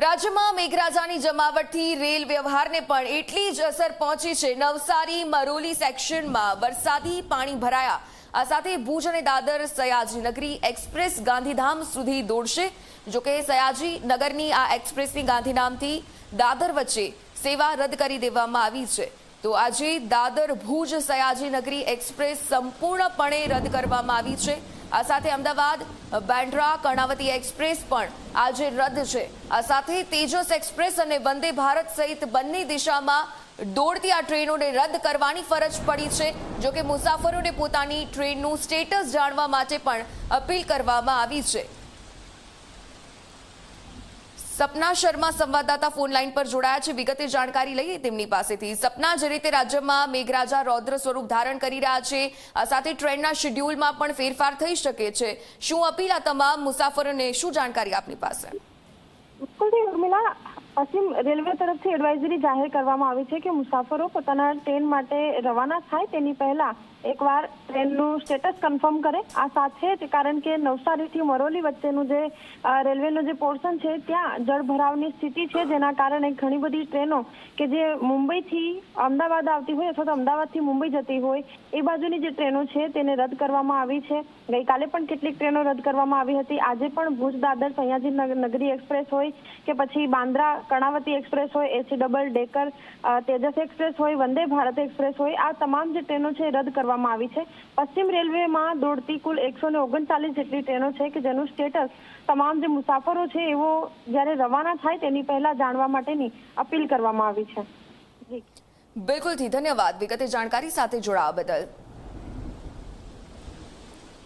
રાજ્યમાં મેઘરાજાની જમાવટથી રેલ વ્યવહારને પણ એટલી જ અસર પહોંચી છે। નવસારી મરોલી સેક્શનમાં વરસાદી પાણી ભરાયા। આ સાથે ભુજ અને દાદર સયાજી નગરી એક્સપ્રેસ ગાંધીધામ સુધી દોડશે। જોકે સયાજી નગરની આ એક્સપ્રેસની ગાંધીધામથી દાદર વચ્ચે સેવા રદ કરી દેવામાં આવી છે। તો આજે દાદર ભુજ સયાજી નગરી એક્સપ્રેસ સંપૂર્ણપણે રદ કરવામાં આવી છે। આ સાથે અમદાવાદ બાંદ્રા કર્ણાવતી એક્સપ્રેસ પણ આજે રદ છે। આ સાથે તેજસ એક્સપ્રેસ અને વંદે ભારત સહિત બંને દિશામાં દોડતી આ ટ્રેનોને રદ કરવાની ફરજ પડી છે। જોકે મુસાફરોને પોતાની ટ્રેનનું સ્ટેટસ જાણવા માટે પણ અપીલ કરવામાં આવી છે। સપના શર્મા સંવાદદાતા ફોન લાઈન પર જોડાયા છે। વિગતે જાણકારી લઈએ તેમની પાસેથી। સપના, જે રીતે રાજ્યમાં મેઘરાજા રૌદ્ર સ્વરૂપ ધારણ કરી રહ્યા છે, આ સાથે ટ્રેનના શેડ્યુલમાં પણ ફેરફાર થઈ શકે છે। શું અપીલ આ તમામ મુસાફરોને, શું જાણકારી આપની પાસે? ઉર્મિલા, પશ્ચિમ રેલવે તરફથી એડવાઇઝરી જાહેર કરવામાં આવી છે કે મુસાફરો પોતાના ટ્રેન માટે રવાના થાય તેની પહેલા એકવાર ટ્રેનનું સ્ટેટસ કન્ફર્મ કરે। આ સાથે જ કારણ કે નવસારીથી મરોલી વચ્ચેનું જે રેલવેનું જે પોર્શન છે ત્યાં જળભરાવની સ્થિતિ છે, જેના કારણે ઘણી બધી ટ્રેનો કે જે મુંબઈથી અમદાવાદ આવતી હોય અથવા તો અમદાવાદથી મુંબઈ જતી હોય એ બાજુની જે ટ્રેનો છે તેને રદ કરવામાં આવી છે। ગઈકાલે પણ કેટલીક ટ્રેનો રદ કરવામાં આવી હતી। આજે પણ ભુજ દાદર સયાજી નગરી એક્સપ્રેસ હોય કે પછી બાંદ્રા કર્ણાવતી એક્સપ્રેસ હોય, એસી ડબલ ડેકર તેજસ એક્સપ્રેસ હોય, વંદે ભારત એક્સપ્રેસ હોય, આ તમામ જે ટ્રેનો છે રદ કરવામાં આવી છે। પશ્ચિમ રેલવેમાં દોડતી કુલ 139 જેટલી ટ્રેનો છે કે જેનું સ્ટેટસ તમામ જે મુસાફરો છે એવો જ્યારે રવાના થાય તેની પહેલા જાણવા માટેની અપીલ કરવામાં આવી છે। બિલકુલથી ધન્યવાદ વિગતે જાણકારી સાથે જોડાવા બદલ।